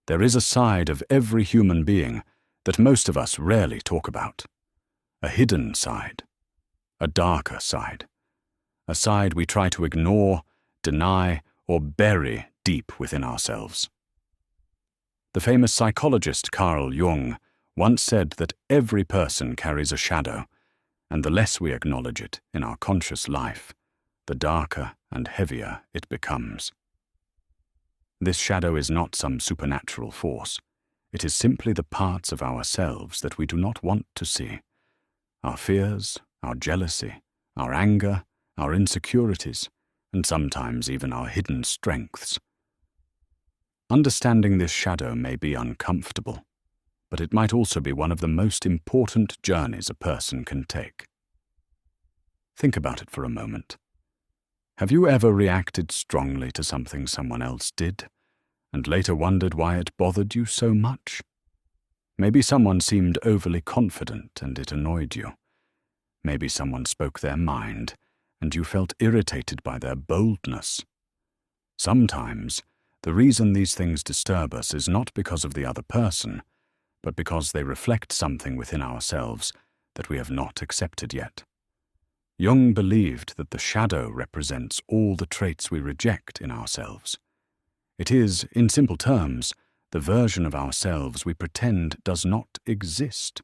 There is a side of every human being that most of us rarely talk about. A hidden side. A darker side. A side we try to ignore, deny, or bury deep within ourselves. The famous psychologist Carl Jung once said that every person carries a shadow, and the less we acknowledge it in our conscious life, the darker and heavier it becomes. This shadow is not some supernatural force. It is simply the parts of ourselves that we do not want to see. Our fears, our jealousy, our anger, our insecurities, and sometimes even our hidden strengths. Understanding this shadow may be uncomfortable, but it might also be one of the most important journeys a person can take. Think about it for a moment. Have you ever reacted strongly to something someone else did, and later wondered why it bothered you so much? Maybe someone seemed overly confident and it annoyed you. Maybe someone spoke their mind, and you felt irritated by their boldness. Sometimes, the reason these things disturb us is not because of the other person, but because they reflect something within ourselves that we have not accepted yet. Jung believed that the shadow represents all the traits we reject in ourselves. It is, in simple terms, the version of ourselves we pretend does not exist.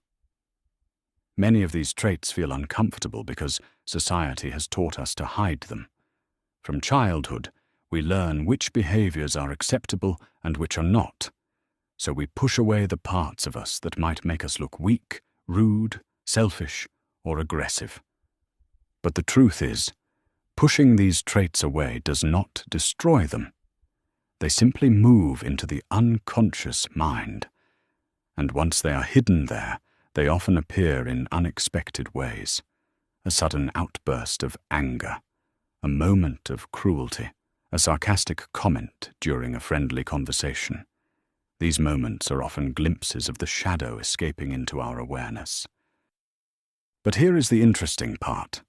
Many of these traits feel uncomfortable because society has taught us to hide them. From childhood, we learn which behaviors are acceptable and which are not, so we push away the parts of us that might make us look weak, rude, selfish, or aggressive. But the truth is, pushing these traits away does not destroy them. They simply move into the unconscious mind, and once they are hidden there, they often appear in unexpected ways. A sudden outburst of anger, a moment of cruelty, a sarcastic comment during a friendly conversation. These moments are often glimpses of the shadow escaping into our awareness. But here is the interesting part.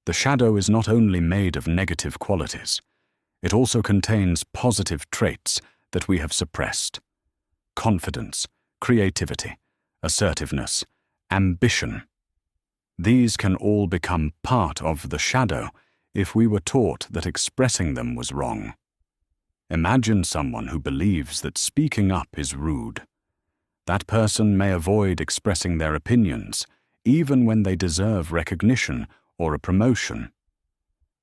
The shadow is not only made of negative qualities, it also contains positive traits that we have suppressed. Confidence, creativity, assertiveness, ambition. These can all become part of the shadow if we were taught that expressing them was wrong. Imagine someone who believes that speaking up is rude. That person may avoid expressing their opinions, even when they deserve recognition or a promotion.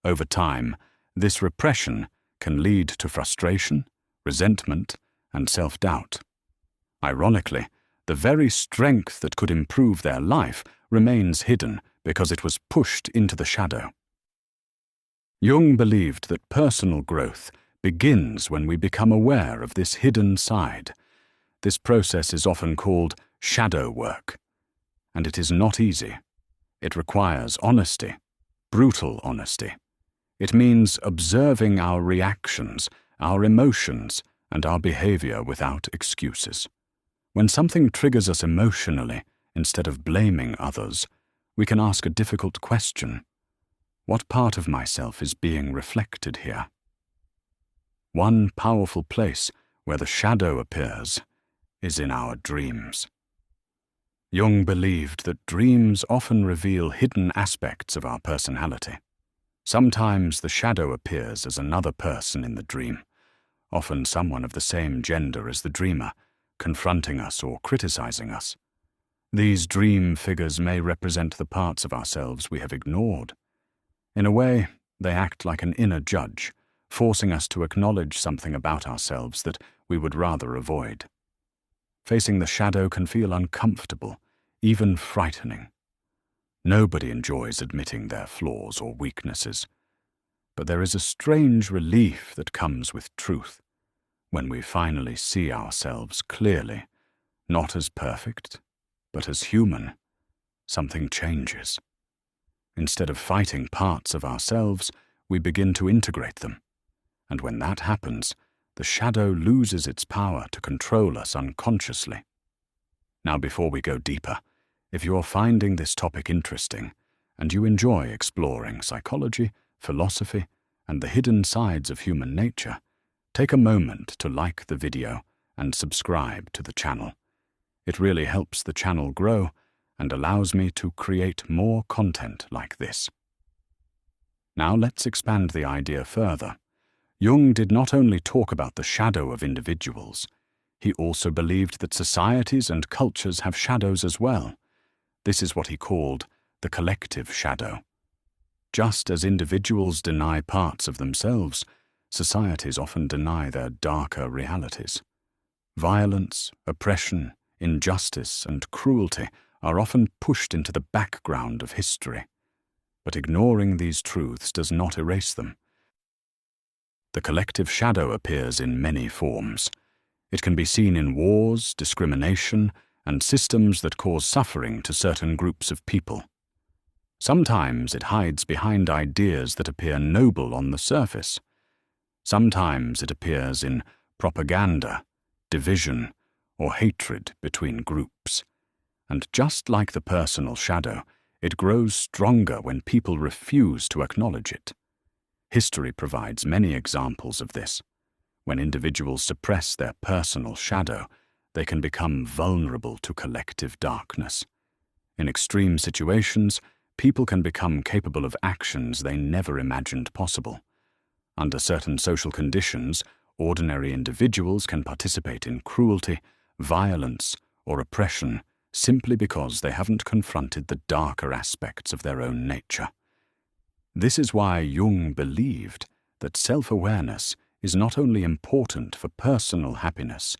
Over time, this repression can lead to frustration, resentment, and self-doubt. Ironically, the very strength that could improve their life remains hidden because it was pushed into the shadow. Jung believed that personal growth begins when we become aware of this hidden side. This process is often called shadow work, and it is not easy. It requires honesty, brutal honesty. It means observing our reactions, our emotions, and our behavior without excuses. When something triggers us emotionally, instead of blaming others, we can ask a difficult question. What part of myself is being reflected here? One powerful place where the shadow appears is in our dreams. Jung believed that dreams often reveal hidden aspects of our personality. Sometimes the shadow appears as another person in the dream, often someone of the same gender as the dreamer, confronting us or criticizing us. These dream figures may represent the parts of ourselves we have ignored. In a way, they act like an inner judge, forcing us to acknowledge something about ourselves that we would rather avoid. Facing the shadow can feel uncomfortable, even frightening. Nobody enjoys admitting their flaws or weaknesses, but there is a strange relief that comes with truth. When we finally see ourselves clearly, not as perfect, but as human, something changes. Instead of fighting parts of ourselves, we begin to integrate them. And when that happens, the shadow loses its power to control us unconsciously. Now, before we go deeper, if you're finding this topic interesting, and you enjoy exploring psychology, philosophy, and the hidden sides of human nature, take a moment to like the video and subscribe to the channel. It really helps the channel grow and allows me to create more content like this. Now let's expand the idea further. Jung did not only talk about the shadow of individuals, he also believed that societies and cultures have shadows as well. This is what he called the collective shadow. Just as individuals deny parts of themselves, societies often deny their darker realities. Violence, oppression, injustice, and cruelty are often pushed into the background of history. But ignoring these truths does not erase them. The collective shadow appears in many forms. It can be seen in wars, discrimination, and systems that cause suffering to certain groups of people. Sometimes it hides behind ideas that appear noble on the surface. Sometimes it appears in propaganda, division, or hatred between groups. And just like the personal shadow, it grows stronger when people refuse to acknowledge it. History provides many examples of this. When individuals suppress their personal shadow, they can become vulnerable to collective darkness. In extreme situations, people can become capable of actions they never imagined possible. Under certain social conditions, ordinary individuals can participate in cruelty, violence, or oppression simply because they haven't confronted the darker aspects of their own nature. This is why Jung believed that self-awareness is not only important for personal happiness,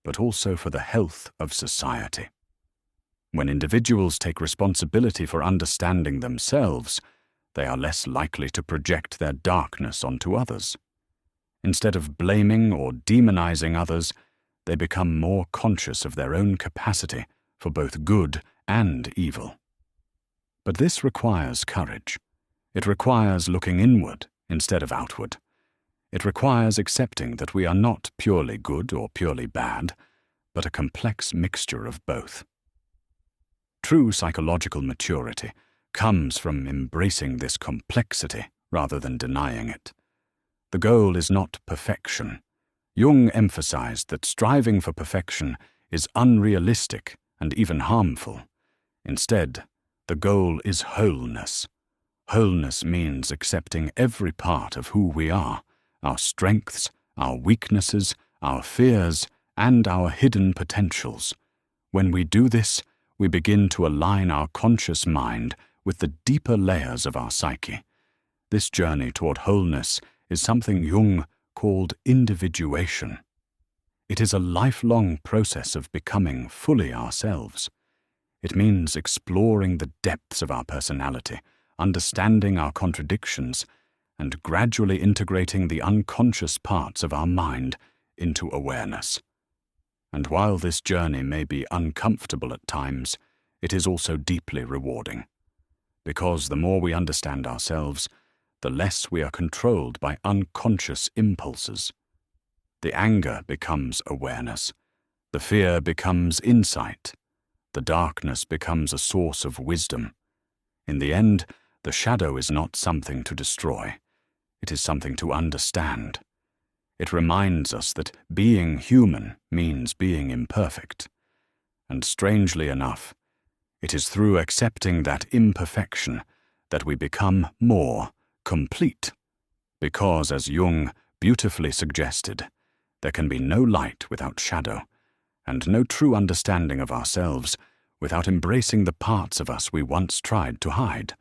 but also for the health of society. When individuals take responsibility for understanding themselves, they are less likely to project their darkness onto others. Instead of blaming or demonizing others, they become more conscious of their own capacity for both good and evil. But this requires courage. It requires looking inward instead of outward. It requires accepting that we are not purely good or purely bad, but a complex mixture of both. True psychological maturity comes from embracing this complexity rather than denying it. The goal is not perfection. Jung emphasized that striving for perfection is unrealistic and even harmful. Instead, the goal is wholeness. Wholeness means accepting every part of who we are, our strengths, our weaknesses, our fears, and our hidden potentials. When we do this, we begin to align our conscious mind with the deeper layers of our psyche. This journey toward wholeness is something Jung called individuation. It is a lifelong process of becoming fully ourselves. It means exploring the depths of our personality, understanding our contradictions, and gradually integrating the unconscious parts of our mind into awareness. And while this journey may be uncomfortable at times, it is also deeply rewarding. Because the more we understand ourselves, the less we are controlled by unconscious impulses. The anger becomes awareness. The fear becomes insight. The darkness becomes a source of wisdom. In the end, the shadow is not something to destroy. It is something to understand. It reminds us that being human means being imperfect. And strangely enough, it is through accepting that imperfection that we become more complete. Because, as Jung beautifully suggested, there can be no light without shadow, and no true understanding of ourselves without embracing the parts of us we once tried to hide.